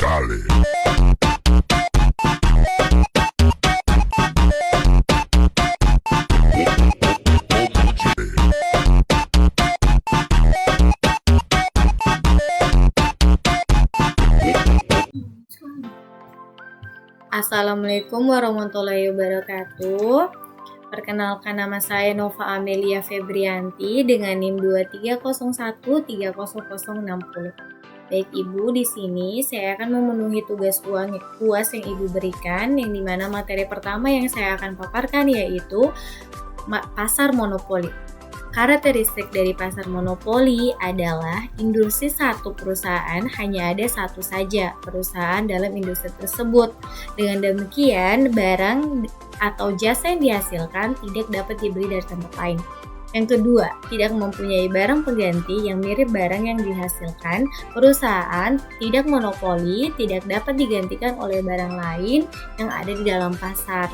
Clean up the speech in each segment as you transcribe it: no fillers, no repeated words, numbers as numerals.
Dale. Assalamualaikum warahmatullahi wabarakatuh. Perkenalkan, nama saya Nova Amelia Febrianti dengan NIM 2301300060. Baik Ibu, di sini saya akan memenuhi tugas UAS yang Ibu berikan, yang dimana materi pertama yang saya akan paparkan yaitu pasar monopoli. Karakteristik dari pasar monopoli adalah industri satu perusahaan hanya ada satu saja perusahaan dalam industri tersebut. Dengan demikian, barang atau jasa yang dihasilkan tidak dapat dibeli dari tempat lain. Yang kedua, tidak mempunyai barang pengganti yang mirip barang yang dihasilkan. Perusahaan tidak monopoli, tidak dapat digantikan oleh barang lain yang ada di dalam pasar.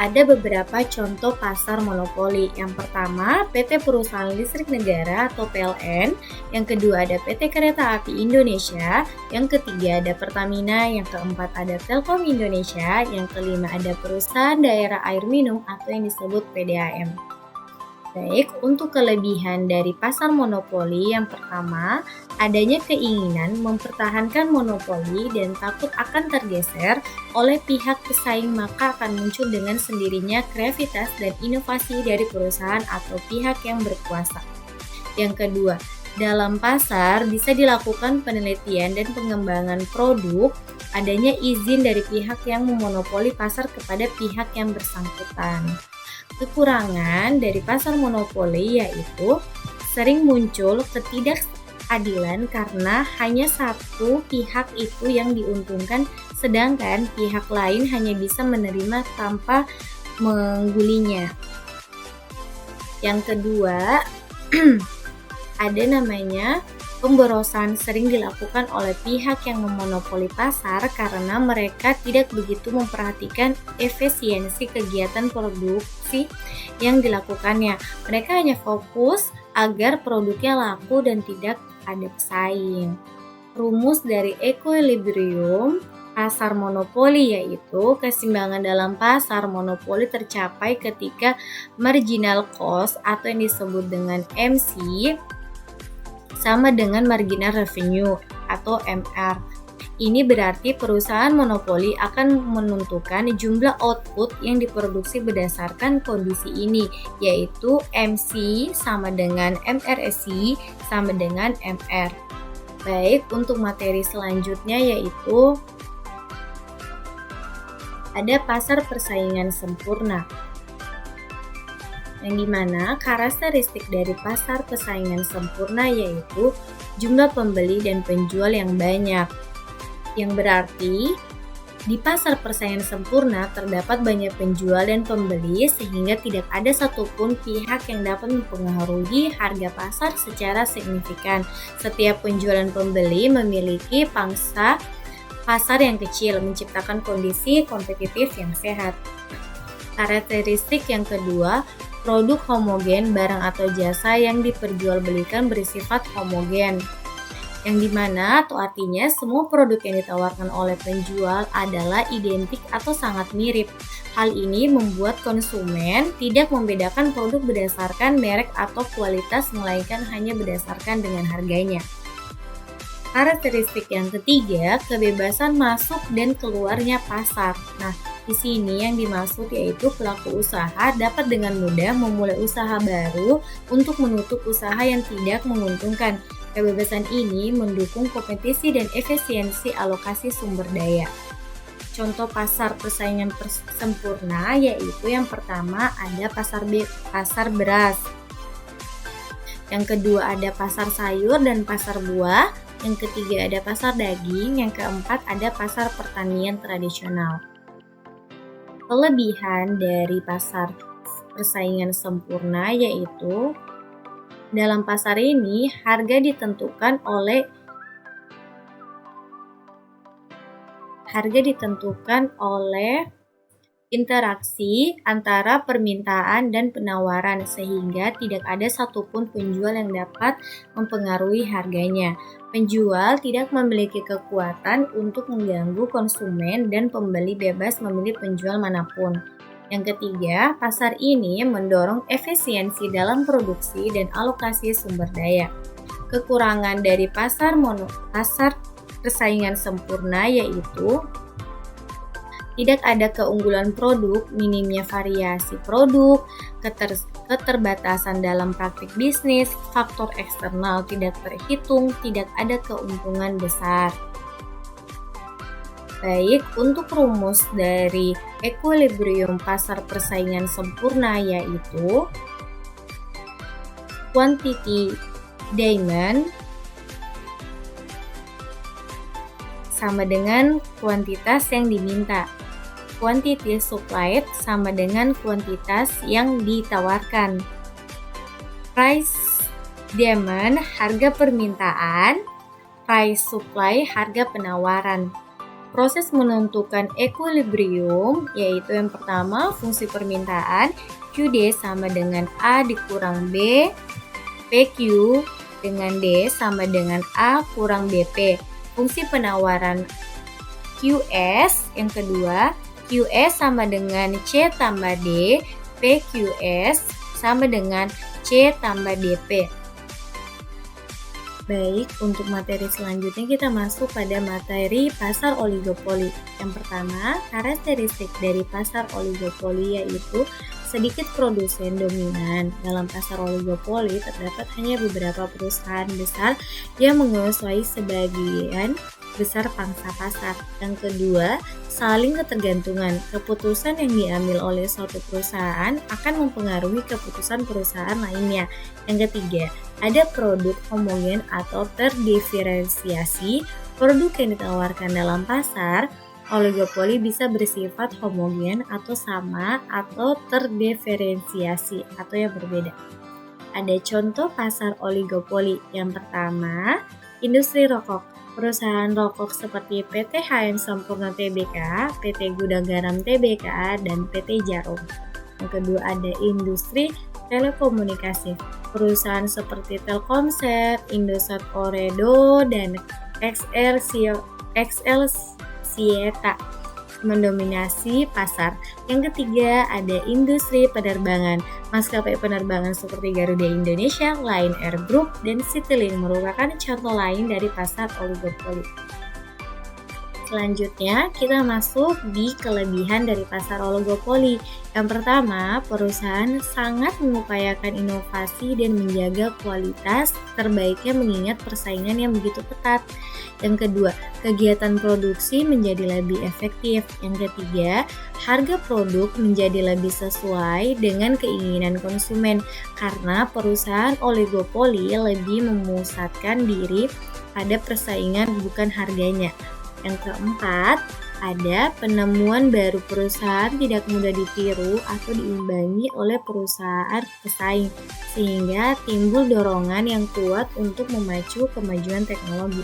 Ada beberapa contoh pasar monopoli. Yang pertama, PT Perusahaan Listrik Negara atau PLN. Yang kedua ada PT Kereta Api Indonesia. Yang ketiga ada Pertamina. Yang keempat ada Telkom Indonesia. Yang kelima ada Perusahaan Daerah Air Minum atau yang disebut PDAM. Baik, untuk kelebihan dari pasar monopoli, yang pertama, adanya keinginan mempertahankan monopoli dan takut akan tergeser oleh pihak pesaing, maka akan muncul dengan sendirinya kreativitas dan inovasi dari perusahaan atau pihak yang berkuasa. Yang kedua, dalam pasar bisa dilakukan penelitian dan pengembangan produk, adanya izin dari pihak yang memonopoli pasar kepada pihak yang bersangkutan. Kekurangan dari pasar monopoli yaitu sering muncul ketidakadilan karena hanya satu pihak itu yang diuntungkan, sedangkan pihak lain hanya bisa menerima tanpa menggulinya. Yang kedua, ada namanya pemborosan, sering dilakukan oleh pihak yang memonopoli pasar karena mereka tidak begitu memperhatikan efisiensi kegiatan produksi yang dilakukannya. Mereka hanya fokus agar produknya laku dan tidak ada pesaing. Rumus dari equilibrium pasar monopoli yaitu keseimbangan dalam pasar monopoli tercapai ketika marginal cost atau yang disebut dengan MC sama dengan marginal revenue atau MR. Ini berarti perusahaan monopoli akan menentukan jumlah output yang diproduksi berdasarkan kondisi ini, yaitu MC sama dengan MRSI sama dengan MR. Baik, untuk materi selanjutnya yaitu ada pasar persaingan sempurna, yang dimana karakteristik dari pasar persaingan sempurna yaitu jumlah pembeli dan penjual yang banyak, yang berarti di pasar persaingan sempurna terdapat banyak penjual dan pembeli sehingga tidak ada satupun pihak yang dapat mempengaruhi harga pasar secara signifikan. Setiap penjual dan pembeli memiliki pangsa pasar yang kecil, menciptakan kondisi kompetitif yang sehat. Karakteristik yang kedua, produk homogen, barang atau jasa yang diperjualbelikan bersifat homogen, yang dimana atau artinya semua produk yang ditawarkan oleh penjual adalah identik atau sangat mirip. Hal ini membuat konsumen tidak membedakan produk berdasarkan merek atau kualitas, melainkan hanya berdasarkan dengan harganya. Karakteristik yang ketiga, kebebasan masuk dan keluarnya pasar. Nah, di sini yang dimaksud yaitu pelaku usaha dapat dengan mudah memulai usaha baru untuk menutup usaha yang tidak menguntungkan. Kebebasan ini mendukung kompetisi dan efisiensi alokasi sumber daya. Contoh pasar persaingan sempurna yaitu yang pertama ada pasar beras. Yang kedua ada pasar sayur dan pasar buah. Yang ketiga ada pasar daging. Yang keempat ada pasar pertanian tradisional. Kelebihan dari pasar persaingan sempurna yaitu dalam pasar ini harga ditentukan oleh interaksi antara permintaan dan penawaran sehingga tidak ada satupun penjual yang dapat mempengaruhi harganya. Penjual tidak memiliki kekuatan untuk mengganggu konsumen dan pembeli bebas memilih penjual manapun. Yang ketiga, pasar ini mendorong efisiensi dalam produksi dan alokasi sumber daya. Kekurangan dari pasar persaingan sempurna yaitu tidak ada keunggulan produk, minimnya variasi produk, keterbatasan dalam praktik bisnis, faktor eksternal tidak terhitung, tidak ada keuntungan besar. Baik, untuk rumus dari equilibrium pasar persaingan sempurna yaitu quantity demand sama dengan kuantitas yang diminta. Quantity supplied sama dengan kuantitas yang ditawarkan. Price demand, harga permintaan. Price supply, harga penawaran. Proses menentukan equilibrium yaitu yang pertama fungsi permintaan QD sama dengan A dikurang B, PQ dengan D sama dengan A kurang BP. Fungsi penawaran QS yang kedua, QS sama dengan C tambah D, PQS sama dengan C tambah DP. Baik, untuk materi selanjutnya kita masuk pada materi pasar oligopoli. Yang pertama, karakteristik dari pasar oligopoli yaitu sedikit produsen dominan. Dalam pasar oligopoli terdapat hanya beberapa perusahaan besar yang menguasai sebagian besar pangsa pasar. Yang kedua, saling ketergantungan. Keputusan yang diambil oleh suatu perusahaan akan mempengaruhi keputusan perusahaan lainnya. Yang ketiga, ada produk homogen atau terdiferensiasi. Produk yang ditawarkan dalam pasar oligopoli bisa bersifat homogen atau sama atau terdiferensiasi atau yang berbeda. Ada contoh pasar oligopoli. Yang pertama, industri rokok. Perusahaan rokok seperti PT HM Sampurna Tbk, PT Gudang Garam Tbk, dan PT Jarum. Yang kedua ada industri telekomunikasi. Perusahaan seperti Telkomsel, Indosat Ooredoo, dan XL Sieta mendominasi pasar. Yang ketiga ada industri penerbangan. Maskapai penerbangan seperti Garuda Indonesia, Lion Air Group, dan Citylink merupakan contoh lain dari pasar oligopoli. Selanjutnya, kita masuk di kelebihan dari pasar oligopoli. Yang pertama, perusahaan sangat mengupayakan inovasi dan menjaga kualitas terbaiknya mengingat persaingan yang begitu ketat. Yang kedua, kegiatan produksi menjadi lebih efektif. Yang ketiga, harga produk menjadi lebih sesuai dengan keinginan konsumen karena perusahaan oligopoli lebih memusatkan diri pada persaingan bukan harganya. Yang keempat, ada penemuan baru. Perusahaan tidak mudah ditiru atau diimbangi oleh perusahaan pesaing, sehingga timbul dorongan yang kuat untuk memacu kemajuan teknologi.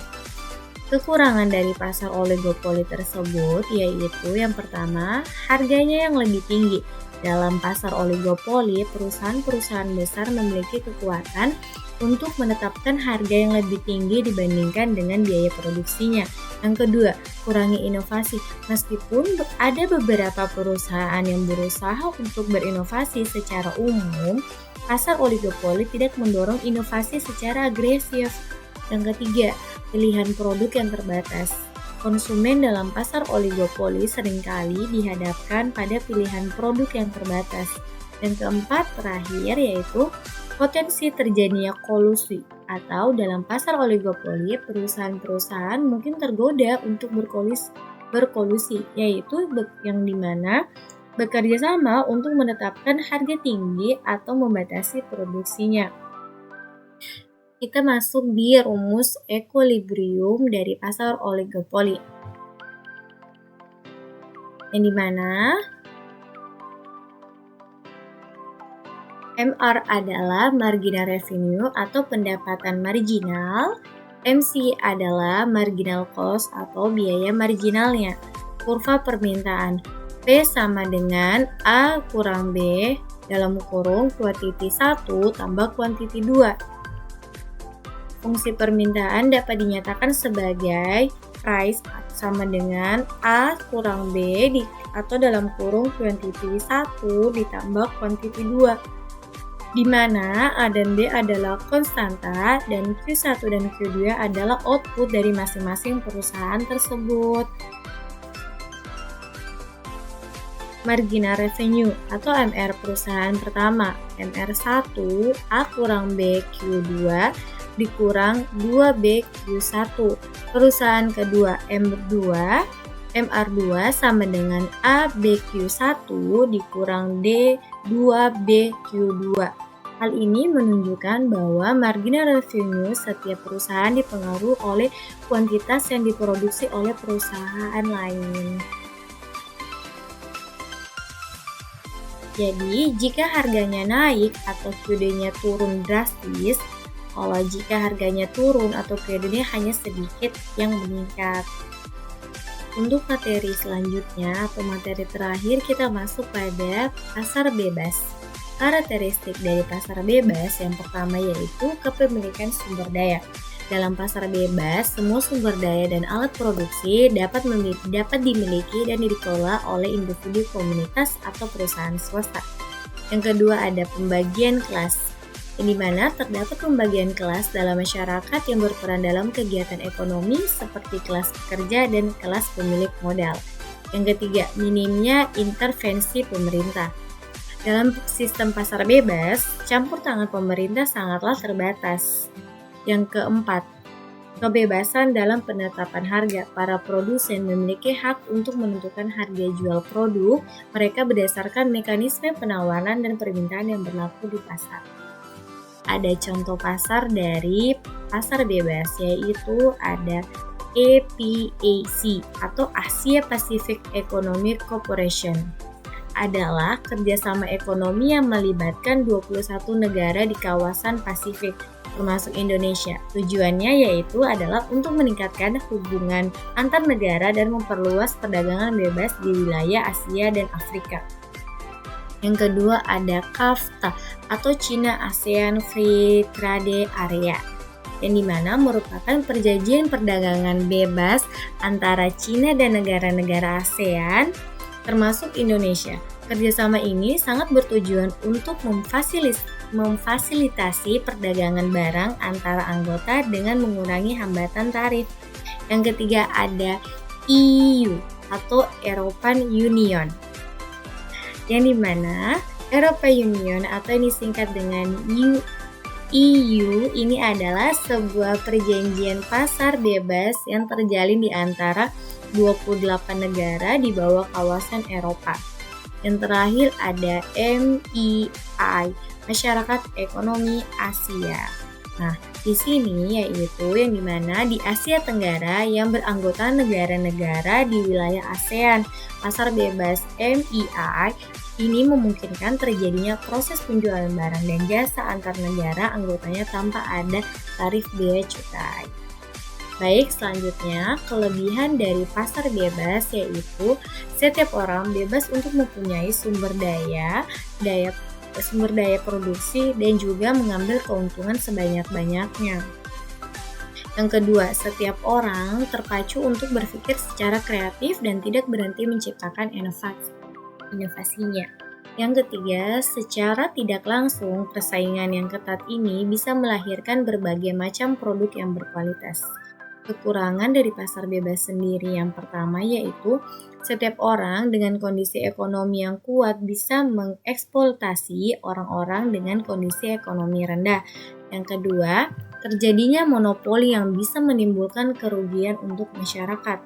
Kekurangan dari pasar oligopoli tersebut yaitu yang pertama, harganya yang lebih tinggi. Dalam pasar oligopoli, perusahaan-perusahaan besar memiliki kekuatan untuk menetapkan harga yang lebih tinggi dibandingkan dengan biaya produksinya. Yang kedua, kurangi inovasi. Meskipun ada beberapa perusahaan yang berusaha untuk berinovasi secara umum, pasar oligopoli tidak mendorong inovasi secara agresif. Yang ketiga, pilihan produk yang terbatas. Konsumen dalam pasar oligopoli seringkali dihadapkan pada pilihan produk yang terbatas. Dan keempat, terakhir yaitu potensi terjadinya kolusi atau dalam pasar oligopoli perusahaan-perusahaan mungkin tergoda untuk berkolusi yaitu yang dimana bekerja sama untuk menetapkan harga tinggi atau membatasi produksinya. Kita masuk di rumus equilibrium dari pasar oligopoli yang dimana MR adalah marginal revenue atau pendapatan marginal, MC adalah marginal cost atau biaya marginalnya. Kurva permintaan. P sama dengan A kurang B dalam kurung kuantiti 1 tambah kuantiti 2. Fungsi permintaan dapat dinyatakan sebagai price sama dengan A kurang B atau dalam kurung kuantiti 1 ditambah kuantiti 2. Di mana A dan B adalah konstanta dan Q1 dan Q2 adalah output dari masing-masing perusahaan tersebut. Marginal revenue atau MR perusahaan pertama, MR1 A kurang B Q2 dikurang 2B Q1. Perusahaan kedua MR2 sama dengan A BQ1 dikurang D 2B Q2. Hal ini menunjukkan bahwa marginal revenue setiap perusahaan dipengaruhi oleh kuantitas yang diproduksi oleh perusahaan lain. Jadi, jika harganya naik atau QD-nya turun drastis, kalau jika harganya turun atau QD-nya hanya sedikit yang meningkat. Untuk materi selanjutnya atau materi terakhir, kita masuk pada pasar bebas. Karakteristik dari pasar bebas yang pertama yaitu kepemilikan sumber daya. Dalam pasar bebas, semua sumber daya dan alat produksi dapat dimiliki dan dikelola oleh individu, komunitas, atau perusahaan swasta. Yang kedua ada pembagian kelas, yang dimana terdapat pembagian kelas dalam masyarakat yang berperan dalam kegiatan ekonomi seperti kelas pekerja dan kelas pemilik modal. Yang ketiga, minimnya intervensi pemerintah. Dalam sistem pasar bebas, campur tangan pemerintah sangatlah terbatas. Yang keempat, kebebasan dalam penetapan harga. Para produsen memiliki hak untuk menentukan harga jual produk mereka berdasarkan mekanisme penawaran dan permintaan yang berlaku di pasar. Ada contoh pasar dari pasar bebas, yaitu ada APAC atau Asia Pacific Economic Cooperation. Adalah kerjasama ekonomi yang melibatkan 21 negara di kawasan Pasifik, termasuk Indonesia. Tujuannya yaitu adalah untuk meningkatkan hubungan antar negara dan memperluas perdagangan bebas di wilayah Asia dan Afrika. Yang kedua ada CAFTA atau China ASEAN Free Trade Area, yang dimana merupakan perjanjian perdagangan bebas antara China dan negara-negara ASEAN termasuk Indonesia. Kerjasama ini sangat bertujuan untuk memfasilitasi perdagangan barang antara anggota dengan mengurangi hambatan tarif. Yang ketiga ada EU atau European Union, yang dimana European Union atau yang disingkat dengan EU ini adalah sebuah perjanjian pasar bebas yang terjalin di antara 28 negara di bawah kawasan Eropa. Yang terakhir ada MEI, Masyarakat Ekonomi Asia. Nah, di sini yaitu yang dimana di Asia Tenggara yang beranggotakan negara-negara di wilayah ASEAN. Pasar bebas MEI ini memungkinkan terjadinya proses penjualan barang dan jasa antar negara anggotanya tanpa ada tarif bea cukai. Baik, selanjutnya kelebihan dari pasar bebas yaitu setiap orang bebas untuk mempunyai sumber daya produksi dan juga mengambil keuntungan sebanyak-banyaknya. Yang kedua, setiap orang terpacu untuk berpikir secara kreatif dan tidak berhenti menciptakan inovasinya. Yang ketiga, secara tidak langsung persaingan yang ketat ini bisa melahirkan berbagai macam produk yang berkualitas. Kekurangan dari pasar bebas sendiri yang pertama yaitu setiap orang dengan kondisi ekonomi yang kuat bisa mengeksploitasi orang-orang dengan kondisi ekonomi rendah. Yang kedua, terjadinya monopoli yang bisa menimbulkan kerugian untuk masyarakat.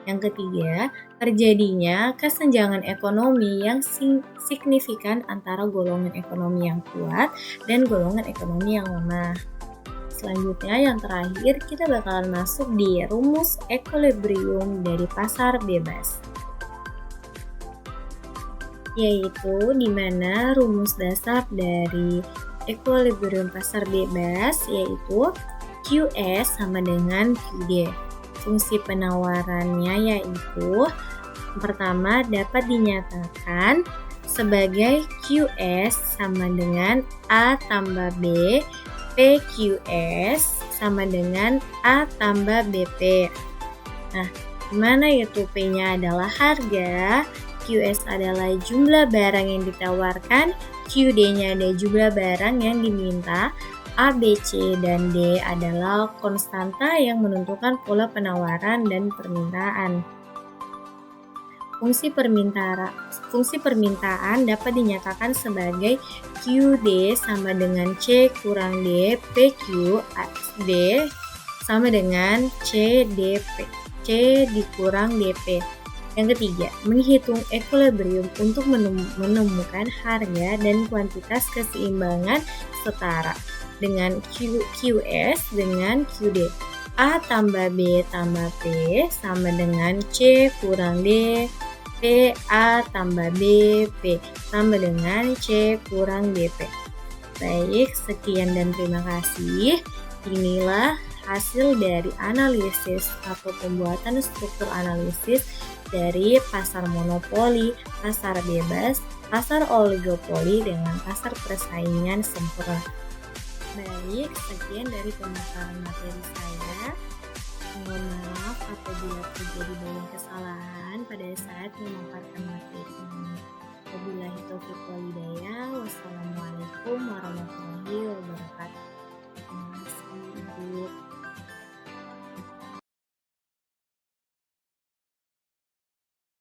Yang ketiga, terjadinya kesenjangan ekonomi yang signifikan antara golongan ekonomi yang kuat dan golongan ekonomi yang lemah. Selanjutnya yang terakhir kita bakalan masuk di rumus equilibrium dari pasar bebas, yaitu di mana rumus dasar dari equilibrium pasar bebas yaitu QS sama dengan QD. Fungsi penawarannya yaitu Pertama, dapat dinyatakan sebagai QS sama dengan A tambah B, PQS sama dengan A tambah BP. Nah, gimana itu? P-nya adalah harga, QS adalah jumlah barang yang ditawarkan, QD-nya ada jumlah barang yang diminta, A, B, C, dan D adalah konstanta yang menentukan pola penawaran dan permintaan. Fungsi permintaan dapat dinyatakan sebagai QD sama dengan C kurang D, PQ D sama dengan CDP, C dikurang DP. Yang ketiga, menghitung equilibrium untuk menemukan harga dan kuantitas keseimbangan setara dengan QS dengan QD. A tambah B tambah P sama dengan C kurang D, P A tambah B, P sama dengan C kurang DP. Baik, sekian dan terima kasih. Inilah hasil dari analisis atau pembuatan struktur analisis dari pasar monopoli, pasar bebas, pasar oligopoli dengan pasar persaingan sempurna. Baik, sekian dari pemaparan materi saya. Mohon maaf apabila terjadi banyak kesalahan pada saat memaparkan materi ini. Wabillahi taufiq wal hidayah. Wassalamualaikum